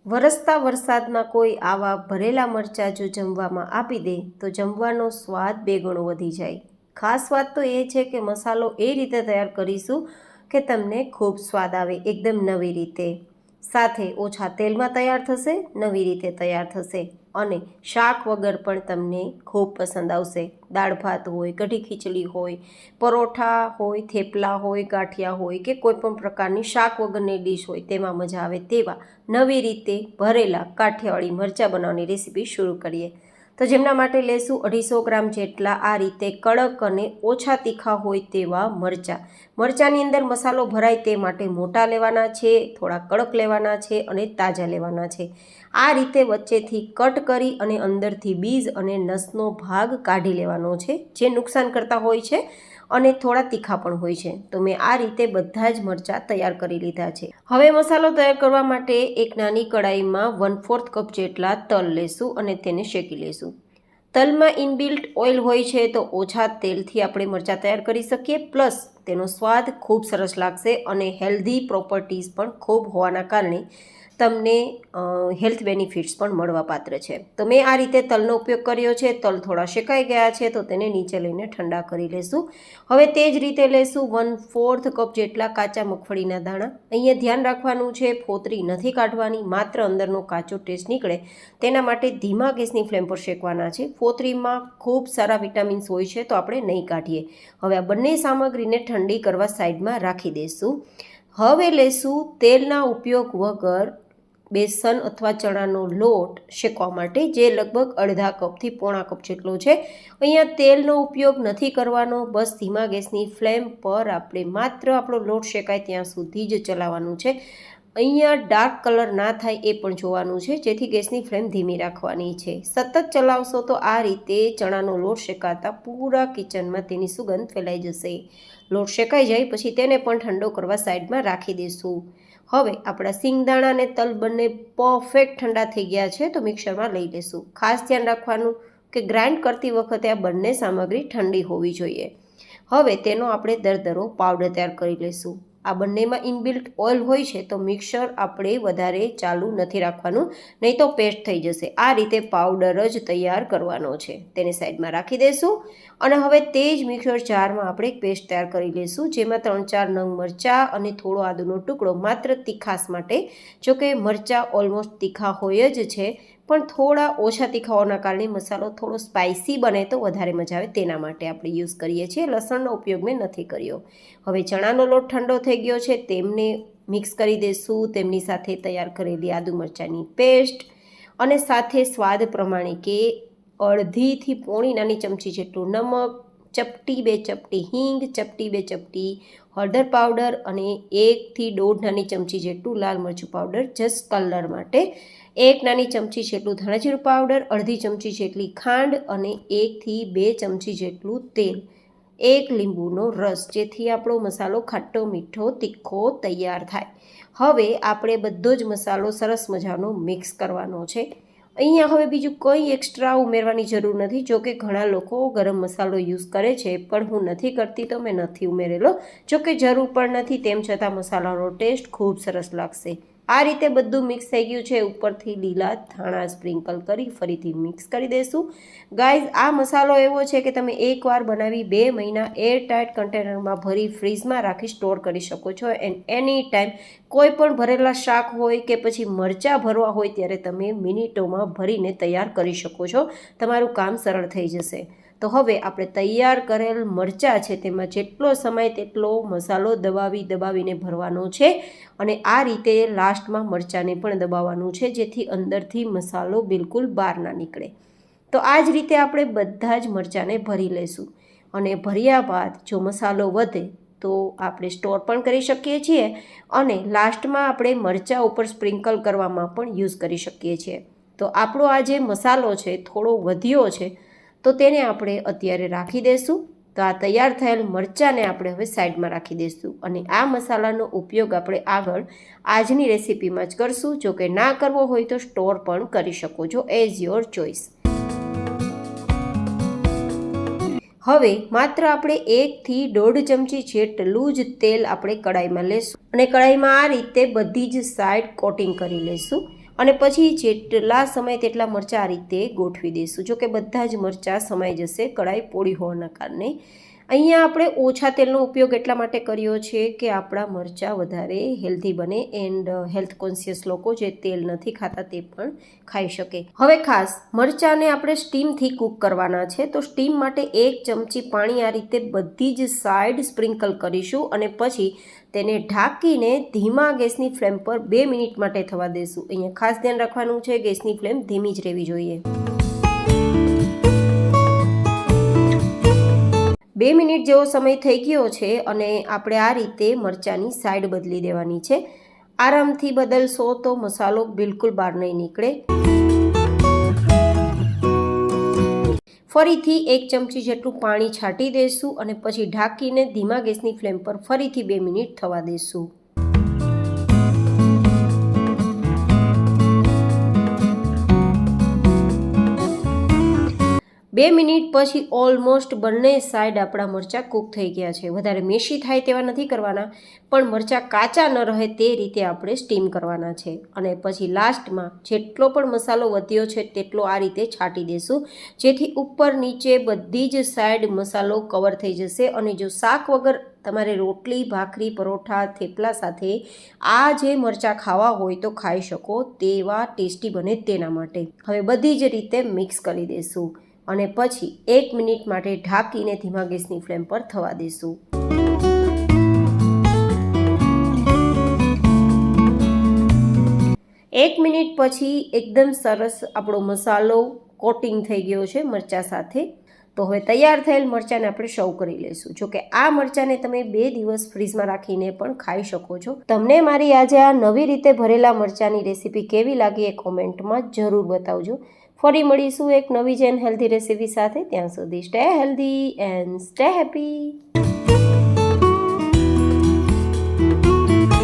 વરસતા વરસાદમાં કોઈ આવા ભરેલા મરચાં જો જમવામાં આપી દે તો જમવાનો સ્વાદ બે ગણો વધી જાય। ખાસ વાત તો એ છે કે મસાલો એ રીતે તૈયાર કરીશું કે તમને ખૂબ સ્વાદ આવે, એકદમ નવી રીતે, સાથે ઓછા તેલમાં તૈયાર થશે, નવી રીતે તૈયાર થશે અને શાક વગર પણ તમને ખૂબ પસંદ આવશે। દાળ ભાત હોય, કઢી ખીચડી હોય, પરોઠા હોય, થેપલા હોય, ગાંઠિયા હોય કે કોઈ પણ પ્રકારની શાક વગરની ડીશ હોય તેમાં મજા આવે તેવા નવી રીતે ભરેલા કાઠિયાવાડી મરચાં બનાવવાની રેસીપી શરૂ કરીએ। તો જેમના માટે લેશું 250 ગ્રામ જેટલા આ રીતે કડક અને ઓછા તીખા હોય તેવા મરચાં। મરચાંની અંદર મસાલો ભરાય તે માટે મોટા લેવાના છે, થોડા કડક લેવાના છે અને તાજા લેવાના છે। આ રીતે વચ્ચેથી કટ કરી અને અંદરથી બીજ અને નસનો ભાગ કાઢી લેવાનો છે, જે નુકસાન કરતા હોય છે અને થોડા તીખા પણ હોય છે। તો મેં આ રીતે બધા જ મરચાં તૈયાર કરી લીધા છે। હવે મસાલો તૈયાર કરવા માટે એક નાની કડાઈમાં 1/4 કપ જેટલા તલ લેશું અને તેને શેકી લેશું। તલમાં ઇનબિલ્ટ ઓઇલ હોય છે તો ઓછા તેલથી આપણે મરચાં તૈયાર કરી શકીએ, પ્લસ તેનો સ્વાદ ખૂબ સરસ લાગશે અને હેલ્ધી પ્રોપર્ટીઝ પણ ખૂબ હોવાના કારણે તમને હેલ્થ બેનિફિટ્સ પણ મળવાપાત્ર છે। તો મેં આ રીતે તલનો ઉપયોગ કર્યો છે। તલ થોડા શેકાઈ ગયા છે તો તેને નીચે લઈને ઠંડા કરી લેશું। હવે તે જ રીતે લેશું 1/4 કપ જેટલા કાચા મગફળીના દાણા। અહીંયા ધ્યાન રાખવાનું છે, ફોતરી નથી કાઢવાની, માત્ર અંદરનો કાચો ટેસ્ટ નીકળે તેના માટે ધીમા ગેસની ફ્લેમ પર શેકવાના છે। ફોતરીમાં ખૂબ સારા વિટામિન્સ હોય છે તો આપણે નહીં કાઢીએ। હવે આ બંને સામગ્રીને ઠંડી કરવા સાઈડમાં રાખી દઈશું। હવે લેશું તેલના ઉપયોગ વગર બેસન અથવા ચણાનો લોટ શેકવા માટે, જે લગભગ અડધા કપથી પોણા કપ જેટલો છે। અહીંયા તેલનો ઉપયોગ નથી કરવાનો, બસ ધીમા ગેસની ફ્લેમ પર આપણે માત્ર આપણો લોટ શેકાય ત્યાં સુધી જ ચલાવવાનું છે। અહીંયા ડાર્ક કલર ના થાય એ પણ જોવાનું છે, જેથી ગેસની ફ્લેમ ધીમી રાખવાની છે। સતત ચલાવશો તો આ રીતે ચણાનો લોટ શેકાતા પૂરા કિચનમાં તેની સુગંધ ફેલાઈ જશે। લોટ શેકાઈ જાય પછી તેને પણ ઠંડો કરવા સાઈડમાં રાખી દઈશું। હવે આપણા સિંગદાણા અને તલ બંને પરફેક્ટ ઠંડા થઈ ગયા છે તો મિક્સરમાં લઈ લેશું। ખાસ ધ્યાન રાખવાનું કે ગ્રાઇન્ડ કરતી વખતે આ બંને સામગ્રી ઠંડી હોવી જોઈએ। હવે તેનો આપણે દરદરો પાવડર તૈયાર કરી લઈશું। આ બંનેમાં ઇનબિલ્ટ ઓઇલ હોય છે તો મિક્સર આપણે વધારે ચાલુ નથી રાખવાનું, નહીં તો પેસ્ટ થઈ જશે। આ રીતે પાવડર જ તૈયાર કરવાનો છે, તેને સાઈડમાં રાખી દઈશું અને હવે તે જ મિક્સર જારમાં આપણે એક પેસ્ટ તૈયાર કરી લઈશું, જેમાં 3-4 નંગ મરચાં અને થોડો આદુનો ટુકડો માત્ર તીખાસ માટે। જોકે મરચાં ઓલમોસ્ટ તીખા હોય જ છે, પણ થોડા ઓછા તીખા હોવાના કારણે મસાલો થોડો સ્પાઇસી બને તો વધારે મજા આવે તેના માટે આપણે યુઝ કરીએ છીએ। લસણનો ઉપયોગ મેં નથી કર્યો। હવે ચણાનો લોટ ઠંડો થઈ ગયો છે, તેમને મિક્સ કરી દઈશું। તેમની સાથે તૈયાર કરેલી આદુ મરચાંની પેસ્ટ અને સાથે સ્વાદ પ્રમાણે કે અડધીથી પોણી નાની ચમચી જેટલું નમક, ચપટી 2 ચપટી હિંગ, ચપટી 2 ચપટી હળદર પાવડર અને 1 થી 1.5 નાની ચમચી જેટલું લાલ મરચું પાવડર જસ્ટ કલર માટે, 1 નાની ચમચી જેટલું ધાણાજીરું પાવડર, અડધી ચમચી જેટલી ખાંડ અને 1 થી 2 ચમચી જેટલું તેલ, 1 લીંબુનો રસ, જેથી આપણો મસાલો ખાટો મીઠો તીખો તૈયાર થાય। હવે આપણે બધો જ મસાલો સરસ મજાનો મિક્સ કરવાનો છે। અહીંયા હવે બીજું કંઈ એક્સ્ટ્રા ઉમેરવાની જરૂર નથી। જોકે ઘણા લોકો ગરમ મસાલો યુઝ કરે છે, પણ હું નથી કરતી તો મેં નથી ઉમેરેલો। જોકે જરૂર પણ નથી, તેમ છતાં મસાલાનો ટેસ્ટ ખૂબ સરસ લાગશે। આ રીતે બધું મિક્સ થઈ ગયું છે। ઉપરથી લીલા ધાણા સ્પ્રિંકલ કરી ફરીથી મિક્સ કરી દઈશું। ગાઈઝ, આ મસાલો એવો છે કે તમે એકવાર બનાવી 2 મહિના એરટાઇટ કન્ટેનરમાં ભરી ફ્રીઝમાં રાખી સ્ટોર કરી શકો છો એન્ડ એની ટાઈમ કોઈ પણ ભરેલા શાક હોય કે પછી મરચાં ભરવા હોય ત્યારે તમે મિનિટોમાં ભરીને તૈયાર કરી શકો છો। તમારું કામ સરળ થઈ જશે। તો હવે આપણે તૈયાર કરેલ મરચાં છે તેમાં જેટલો સમય તેટલો મસાલો દબાવીને ભરવાનો છે અને આ રીતે લાસ્ટમાં મરચાંને પણ દબાવવાનું છે, જેથી અંદરથી મસાલો બિલકુલ બહાર ના નીકળે। તો આ જ રીતે આપણે બધા જ મરચાંને ભરી લઈશું અને ભર્યા બાદ જો મસાલો વધે તો આપણે સ્ટોર પણ કરી શકીએ છીએ અને લાસ્ટમાં આપણે મરચાં ઉપર સ્પ્રિંકલ કરવામાં પણ યુઝ કરી શકીએ છીએ। તો આપણો આ જે મસાલો છે થોડો વધ્યો છે તો તેને આપણે અત્યારે રાખી દઈશું। તો આ તૈયાર થયેલ મરચાંને આપણે હવે સાઈડમાં રાખી દઈશું અને આ મસાલાનો ઉપયોગ આપણે આગળ આજની રેસીપીમાં જ કરશું। જો કે ના કરવો હોય તો સ્ટોર પણ કરી શકો છો, એઝ યોર ચોઇસ। હવે માત્ર આપણે 1 થી 1.5 ચમચી જેટલું જ તેલ આપણે કડાઈમાં લેશું અને કડાઈમાં આ રીતે બધી જ સાઈડ કોટિંગ કરી લઈશું અને પછી જેટલા સમય તેટલા મરચાં આ રીતે ગોઠવી દઈશું. જો કે બધા જ મરચાં સમાઈ જશે કઢાઈ પોળી હોવાના કારણે. અહીંયા આપણે ઓછા તેલનો ઉપયોગ એટલા માટે કર્યો છે કે આપણા મરચાં વધારે હેલ્ધી બને એન્ડ હેલ્થ કોન્શિયસ લોકો જે તેલ નથી ખાતા તે પણ ખાઈ શકે. હવે ખાસ મરચાંને આપણે સ્ટીમથી કૂક કરવાના છે, તો સ્ટીમ માટે 1 ચમચી પાણી આ રીતે બધી જ સાઈડ સ્પ્રિંકલ કરીશું અને પછી તેને ઢાંકીને ધીમા ગેસની ફ્લેમ પર 2 મિનિટ માટે થવા દઈશું. અહીંયા ખાસ ધ્યાન રાખવાનું છે, ગેસની ફ્લેમ ધીમી જ રહેવી જોઈએ. 2 મિનિટ જેવો સમય થઈ ગયો છે અને આપણે આ રીતે મરચાંની સાઈડ બદલી દેવાની છે. આરામથી બદલશો તો મસાલો બિલકુલ બહાર નહીં નીકળે. ફરીથી 1 ચમચી જેટલું પાણી છાંટી દઈશું અને પછી ઢાંકીને ધીમા ગેસની ફ્લેમ પર ફરીથી 2 મિનિટ થવા દઈશું. 2 મિનિટ પછી ઓલમોસ્ટ બંને સાઈડ આપણા મરચાં કૂક થઈ ગયા છે. વધારે મેશી થાય તેવા નથી કરવાના, પણ મરચાં કાચા ન રહે તે રીતે આપણે સ્ટીમ કરવાના છે. અને પછી લાસ્ટમાં જેટલો પણ મસાલો વધ્યો છે તેટલો આ રીતે છાંટી દઈશું, જેથી ઉપર નીચે બધી જ સાઈડ મસાલો કવર થઈ જશે. અને જો શાક વગર તમારે રોટલી, ભાખરી, પરોઠા, થેપલા સાથે આ જે મરચાં ખાવા હોય તો ખાઈ શકો તેવા ટેસ્ટી બને તેના માટે. હવે બધી જ રીતે મિક્સ કરી દઈશું અને પછી 1 મિનિટ માટે ઢાંકીને ધીમા ગેસની ફ્લેમ પર થવા દઈશું. એક મિનિટ પછી એકદમ સરસ આપણો મસાલો કોટિંગ થઈ ગયો છે મરચાં સાથે. તો હવે તૈયાર થયેલ મરચાંને આપણે સર્વ કરી લઈશું. જો કે આ મરચાંને તમે 2 દિવસ ફ્રીઝમાં રાખીને પણ ખાઈ શકો છો. તમને મારી આજે આ નવી રીતે ભરેલા મરચાંની રેસીપી કેવી લાગી એ કોમેન્ટમાં જરૂર બતાવજો. ફરી મળીશું એક નવી જ હેલ્ધી રેસીપી સાથે. ત્યાં સુધી stay healthy and stay happy.